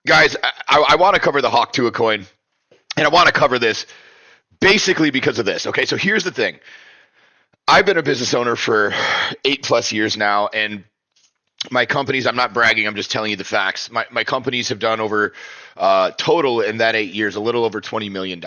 guys, I want to cover the Hawk Tuah coin, and I want to cover this basically because of this. Okay, so here's the thing. I've been a business owner for 8+ years now, and my companies, I'm not bragging, I'm just telling you the facts. My companies have done over total in that 8 years, a little over $20 million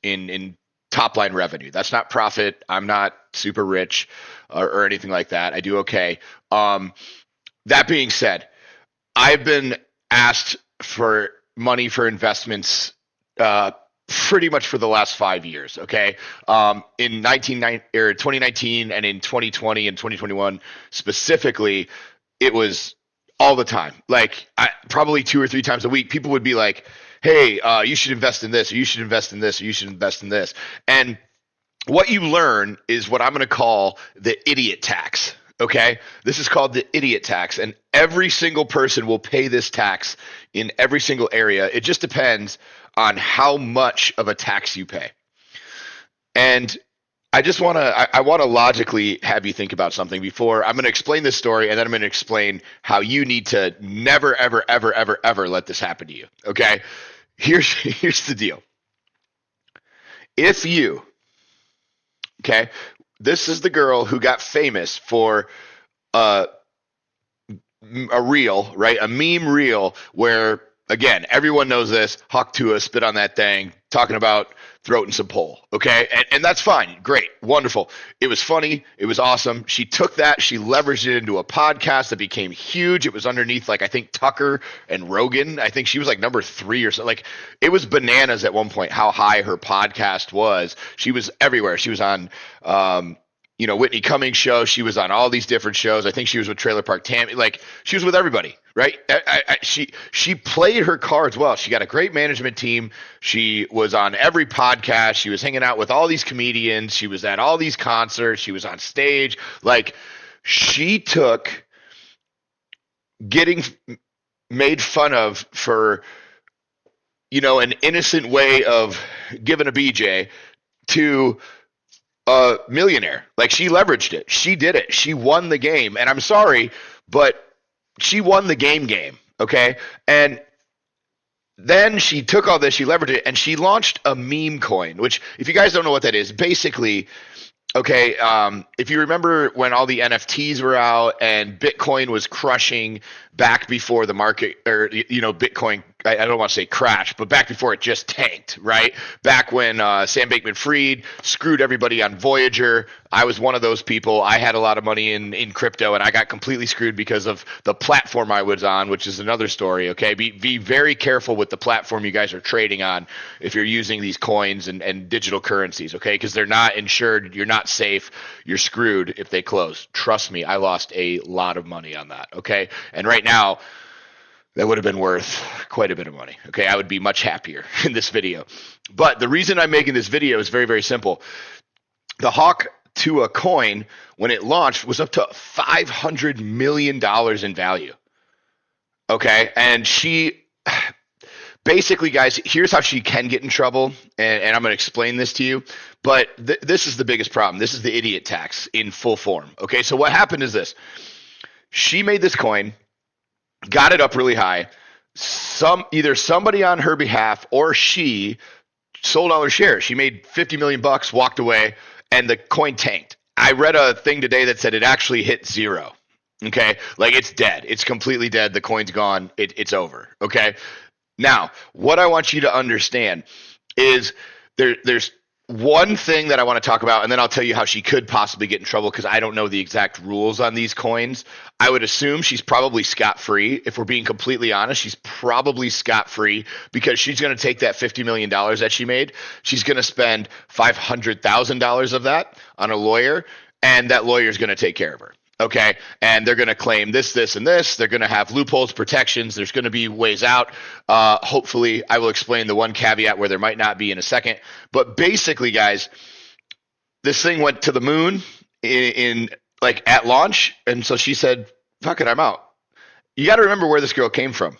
in top line revenue. That's not profit. I'm not super rich or anything like that. I do okay. That being said, I've been asked for money for investments pretty much for the last 5 years. Okay. In 2019 and in 2020 and 2021 specifically, it was all the time. Like probably 2 or 3 times a week, people would be like, hey, you should invest in this, or you should invest in this, or you should invest in this. And what you learn is what I'm going to call the idiot tax. Okay. This is called the idiot tax. And every single person will pay this tax in every single area. It just depends on how much of a tax you pay. And I want to logically have you think about something before I'm going to explain this story, and then I'm going to explain how you need to never, ever, ever, ever, ever let this happen to you. Okay. Here's the deal. If you, okay, this is the girl who got famous for a reel, right? A meme reel where, again, everyone knows this. Hawk Tuah spit on that thing, talking about throat and some pole. Okay. And that's fine. Great. Wonderful. It was funny. It was awesome. She took that. She leveraged it into a podcast that became huge. It was underneath, like, I think Tucker and Rogan. I think she was like number 3 or so. Like, it was bananas at one point how high her podcast was. She was everywhere. She was on, Whitney Cummings' show. She was on all these different shows. I think she was with Trailer Park Tammy. Like, she was with everybody, right? She played her cards well. She got a great management team. She was on every podcast. She was hanging out with all these comedians. She was at all these concerts. She was on stage. Like, she took getting made fun of for, an innocent way of giving a BJ to a millionaire. Like, she leveraged it. She did it. She won the game. And I'm sorry, but she won the game. Okay. And then she took all this, she leveraged it, and she launched a meme coin, which, if you guys don't know what that is, basically, okay, if you remember when all the NFTs were out and Bitcoin was crushing back before the market, or, Bitcoin, I don't want to say crash, but back before it just tanked, right? Back when Sam Bankman-Fried screwed everybody on Voyager. I was one of those people. I had a lot of money in crypto, and I got completely screwed because of the platform I was on, which is another story, okay? Be very careful with the platform you guys are trading on if you're using these coins and digital currencies, okay? Because they're not insured. You're not safe. You're screwed if they close. Trust me, I lost a lot of money on that, okay? And right now, that would have been worth quite a bit of money. Okay, I would be much happier in this video. But the reason I'm making this video is very, very simple. The Hawk Tuah coin, when it launched, was up to $500 million in value. Okay, and she basically, guys, here's how she can get in trouble, and I'm going to explain this to you. But this is the biggest problem. This is the idiot tax in full form. Okay, so what happened is this. She made this coin, got it up really high. Either somebody on her behalf or she sold all her shares. She made 50 million bucks, walked away, and the coin tanked. I read a thing today that said it actually hit 0. Okay, like, it's dead. It's completely dead. The coin's gone. It's over. Okay. Now, what I want you to understand is there's one thing that I want to talk about, and then I'll tell you how she could possibly get in trouble, because I don't know the exact rules on these coins. I would assume she's probably scot-free. If we're being completely honest, she's probably scot-free, because she's going to take that $50 million that she made. She's going to spend $500,000 of that on a lawyer, and that lawyer is going to take care of her. Okay, and they're going to claim this, and this. They're going to have loopholes, protections. There's going to be ways out. Hopefully, I will explain the one caveat where there might not be in a second. But basically, guys, this thing went to the moon in at launch, and so she said, "Fuck it, I'm out." You got to remember where this girl came from.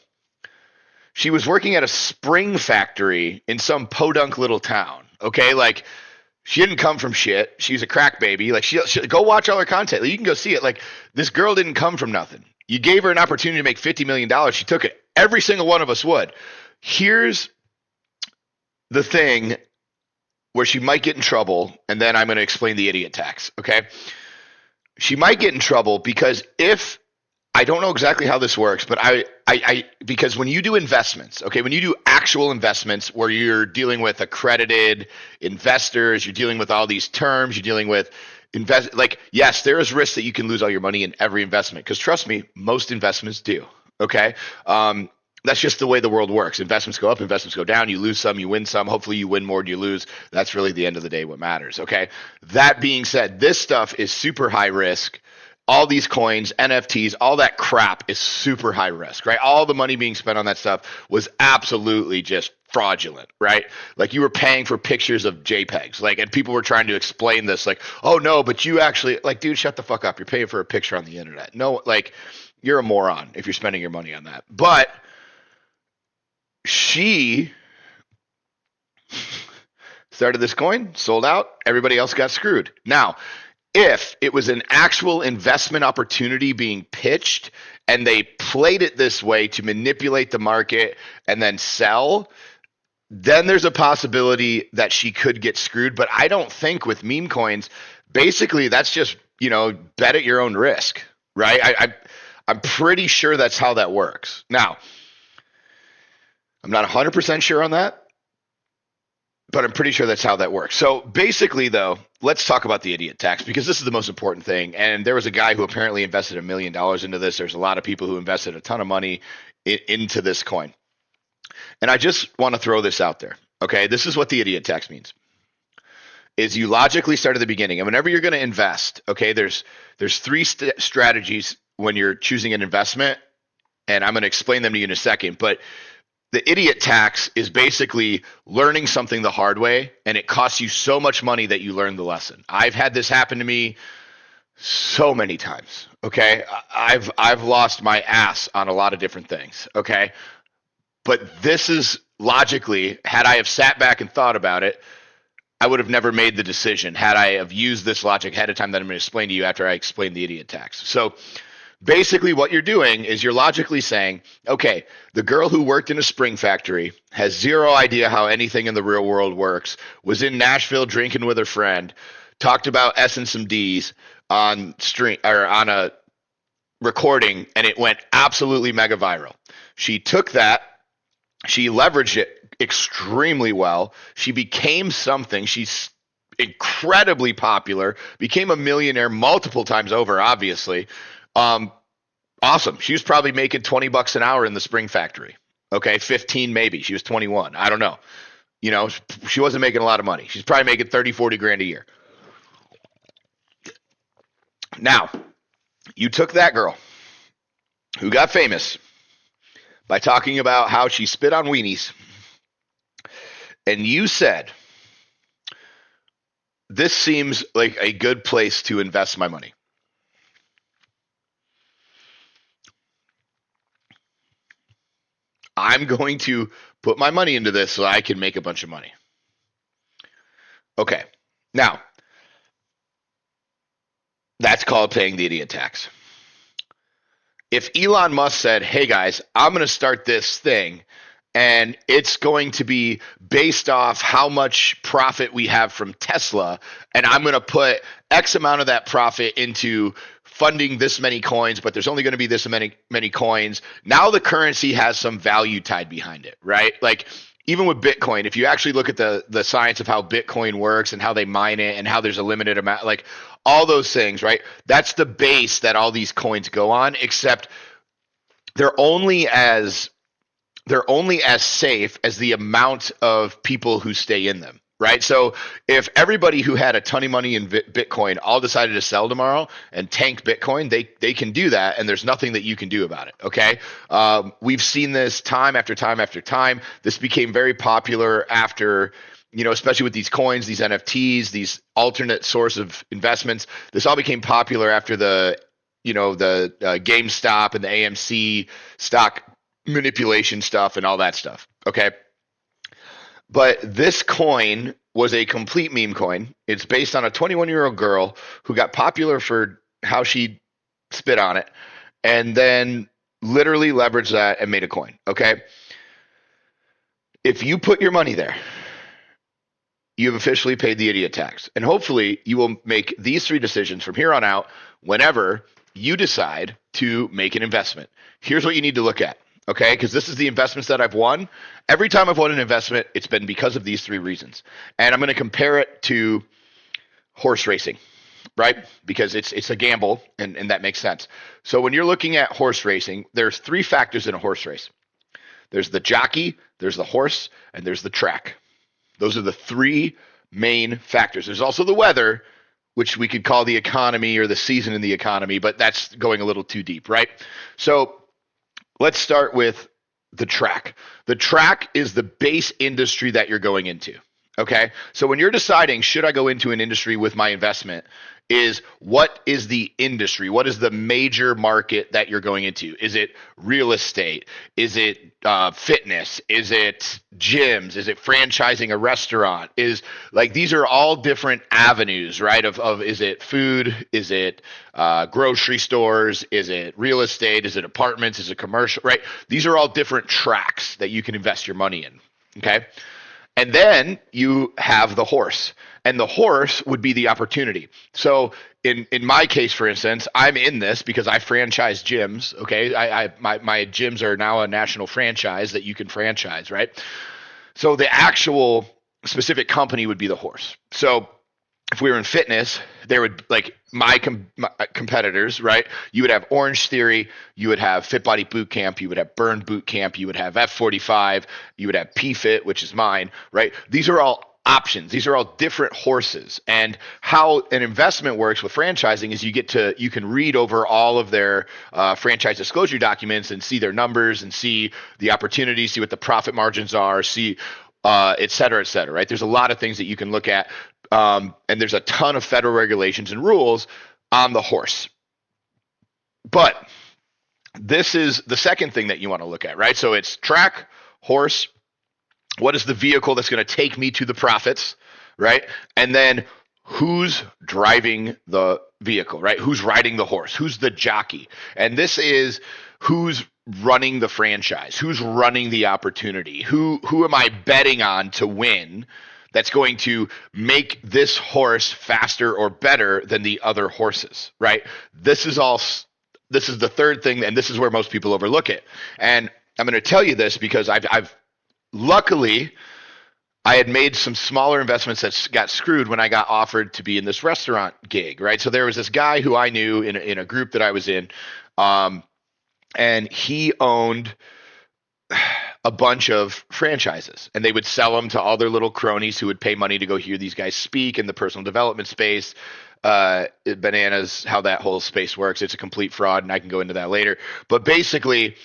She was working at a spring factory in some podunk little town. Okay, like, she didn't come from shit. She's a crack baby. Like, she go watch all her content. Like, you can go see it. Like, this girl didn't come from nothing. You gave her an opportunity to make $50 million. She took it. Every single one of us would. Here's the thing where she might get in trouble, and then I'm going to explain the idiot tax. Okay. She might get in trouble because if I don't know exactly how this works, but because when you do investments, okay, when you do actual investments where you're dealing with accredited investors, you're dealing with all these terms, you're dealing with yes, there is risk that you can lose all your money in every investment. Because trust me, most investments do. Okay. That's just the way the world works. Investments go up, investments go down. You lose some, you win some. Hopefully you win more than you lose. That's really the end of the day what matters. Okay. That being said, this stuff is super high risk. All these coins, NFTs, all that crap is super high risk, right? All the money being spent on that stuff was absolutely just fraudulent, right? Like you were paying for pictures of JPEGs, and people were trying to explain this, oh no, but you actually, dude, shut the fuck up. You're paying for a picture on the internet. No, you're a moron if you're spending your money on that. But she started this coin, sold out, everybody else got screwed. Now, if it was an actual investment opportunity being pitched and they played it this way to manipulate the market and then sell, then there's a possibility that she could get screwed. But I don't think with meme coins, basically that's just, bet at your own risk, right? I'm pretty sure that's how that works. Now, I'm not 100% sure on that, but I'm pretty sure that's how that works. So basically, though, let's talk about the idiot tax because this is the most important thing. And there was a guy who apparently invested $1 million into this. There's a lot of people who invested a ton of money into this coin. And I just want to throw this out there. Okay, this is what the idiot tax means. Is you logically start at the beginning. And whenever you're going to invest, okay, there's three strategies when you're choosing an investment. And I'm going to explain them to you in a second. But the idiot tax is basically learning something the hard way, and it costs you so much money that you learn the lesson. I've had this happen to me so many times. Okay, I've lost my ass on a lot of different things. Okay, but this is logically, had I have sat back and thought about it, I would have never made the decision had I have used this logic ahead of time that I'm going to explain to you after I explain the idiot tax. So basically what you're doing is you're logically saying, okay, the girl who worked in a spring factory has zero idea how anything in the real world works, was in Nashville drinking with her friend, talked about S and some D's on stream or on a recording, and it went absolutely mega viral. She took that, she leveraged it extremely well. She became something. She's incredibly popular, became a millionaire multiple times over, obviously. Awesome. She was probably making $20 an hour in the spring factory. Okay. 15 maybe. She was 21. I don't know. She wasn't making a lot of money. She's probably making 30, 40 grand a year. Now, you took that girl who got famous by talking about how she spit on weenies, and you said, this seems like a good place to invest my money. I'm going to put my money into this so I can make a bunch of money. Okay. Now, that's called paying the idiot tax. If Elon Musk said, hey guys, I'm going to start this thing and it's going to be based off how much profit we have from Tesla, and I'm going to put X amount of that profit into funding this many coins, but there's only going to be this many coins. Now the currency has some value tied behind it, right? Even with Bitcoin, if you actually look at the science of how Bitcoin works and how they mine it and how there's a limited amount, all those things, right? That's the base that all these coins go on, except they're only as safe as the amount of people who stay in them, right? So if everybody who had a ton of money in Bitcoin all decided to sell tomorrow and tank Bitcoin, they can do that, and there's nothing that you can do about it, okay? We've seen this time after time after time. This became very popular after, especially with these coins, these NFTs, these alternate source of investments. This all became popular after the GameStop and the AMC stock manipulation stuff and all that stuff. Okay. But this coin was a complete meme coin. It's based on a 21-year-old girl who got popular for how she spit on it. and then literally leveraged that and made a coin. Okay. If you put your money there, you have officially paid the idiot tax. And hopefully you will make these three decisions from here on out whenever you decide to make an investment. Here's what you need to look at, okay? Because this is the investments that I've won. Every time I've won an investment, it's been because of these three reasons. And I'm going to compare it to horse racing, right? Because it's a gamble, and that makes sense. So when you're looking at horse racing, there's three factors in a horse race. There's the jockey, there's the horse, and there's the track. Those are the three main factors. There's also the weather, which we could call the economy or the season in the economy, but that's going a little too deep, right? So let's start with the track. The track is the base industry that you're going into. Okay. So when you're deciding, should I go into an industry with my investment, is what is the industry? What is the major market that you're going into? Is it real estate? Is it fitness? Is it gyms? Is it franchising a restaurant? Is like, these are all different avenues, right? Of is it food? Is it grocery stores? Is it real estate? Is it apartments? Is it commercial, right? These are all different tracks that you can invest your money in. Okay. And then you have the horse, and the horse would be the opportunity. So in my case, for instance, I'm in this because I franchise gyms. Okay. My gyms are now a national franchise that you can franchise, right? So the actual specific company would be the horse. So if we were in fitness, there would, like, my competitors, right? You would have Orange Theory, you would have Fit Body Boot Camp, you would have Burn Boot Camp, you would have F45, you would have PFit, which is mine, right? These are all options. These are all different horses. And how an investment works with franchising is you can read over all of their franchise disclosure documents and see their numbers and see the opportunities, see what the profit margins are, see et cetera, right? There's a lot of things that you can look at. And there's a ton of federal regulations and rules on the horse. But this is the second thing that you want to look at, right? So it's track, horse. What is the vehicle that's going to take me to the profits, right? And then who's driving the vehicle, right? Who's riding the horse? Who's the jockey? And this is who's running the franchise, who's running the opportunity, who am I betting on to win that's going to make this horse faster or better than the other horses, right? This is the third thing, and this is where most people overlook it. And I'm going to tell you this because I've luckily I had made some smaller investments that got screwed when I got offered to be in this restaurant gig, right? So there was this guy who I knew in a group that I was in, and he owned a bunch of franchises, and they would sell them to all their little cronies who would pay money to go hear these guys speak in the personal development space. Bananas, how that whole space works. It's a complete fraud, and I can go into that later. But basically,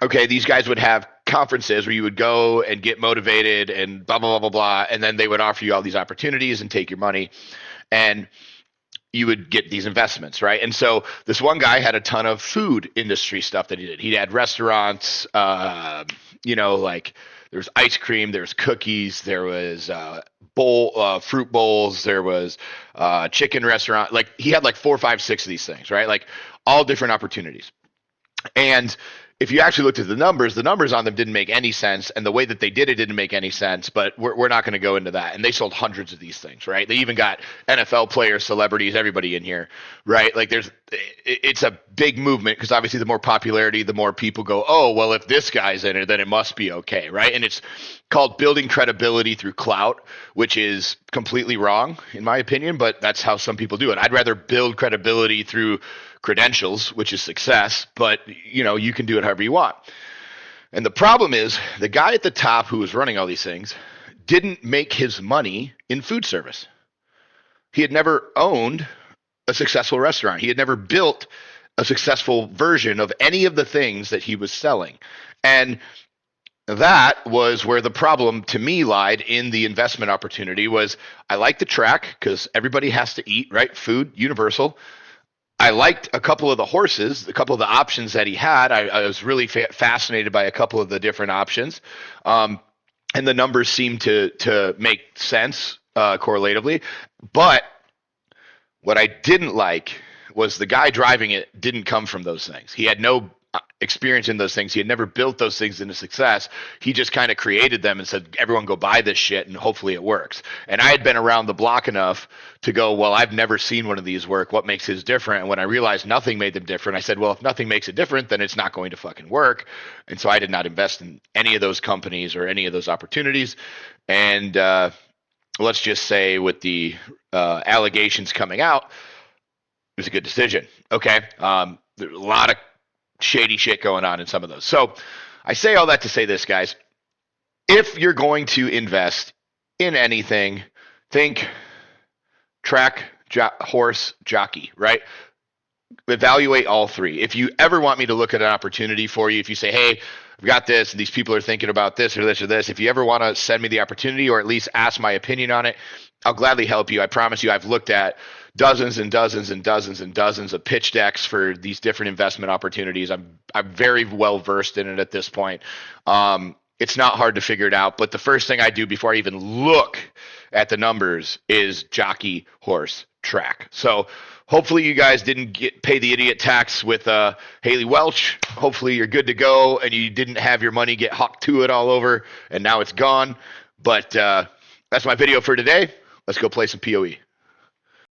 okay, these guys would have conferences where you would go and get motivated and blah, blah, blah, blah, blah. And then they would offer you all these opportunities and take your money, and you would get these investments, right? And so this one guy had a ton of food industry stuff that he did. He had restaurants, like there was ice cream, there was cookies, there was fruit bowls, there was chicken restaurant. Like he had like 4, 5, 6 of these things, right? Like all different opportunities. And if you actually looked at the numbers on them didn't make any sense, and the way that they did it didn't make any sense, but we're not going to go into that. And they sold hundreds of these things, right? They even got NFL players, celebrities, everybody in here, right? Like it's a big movement because obviously the more popularity, the more people go, oh, well, if this guy's in it, then it must be okay, right? And it's called building credibility through clout, which is completely wrong in my opinion, but that's how some people do it. I'd rather build credibility through credentials, which is success, but you can do it however you want. And the problem is the guy at the top who was running all these things didn't make his money in food service. He had never owned a successful restaurant. He had never built a successful version of any of the things that he was selling. And that was where the problem to me lied in the investment opportunity. Was I like the track because everybody has to eat, right? Food, universal. I liked a couple of the horses, a couple of the options that he had. I was really fascinated by a couple of the different options. And the numbers seemed to make sense correlatively. But what I didn't like was the guy driving it didn't come from those things. He had no experience in those things. He had never built those things into success. He just kind of created them and said, everyone go buy this shit and hopefully it works. And I had been around the block enough to go, well, I've never seen one of these work. What makes his different? And when I realized nothing made them different, I said, well, if nothing makes it different, then it's not going to fucking work. And so I did not invest in any of those companies or any of those opportunities. And let's just say with the allegations coming out, it was a good decision. Okay. There's a lot of shady shit going on in some of those. So I say all that to say this, guys. If you're going to invest in anything, think track, horse, jockey, right? Evaluate all three. If you ever want me to look at an opportunity for you, if you say, hey, I've got this, and these people are thinking about this or this or this, if you ever want to send me the opportunity or at least ask my opinion on it, I'll gladly help you. I promise you, I've looked at dozens and dozens and dozens and dozens of pitch decks for these different investment opportunities. I'm very well versed in it at this point. It's not hard to figure it out, but the first thing I do before I even look at the numbers is jockey, horse, track. So hopefully you guys didn't pay the idiot tax with Haley Welch. Hopefully you're good to go and you didn't have your money get hooked to it all over and now it's gone. But that's my video for today. Let's go play some PoE.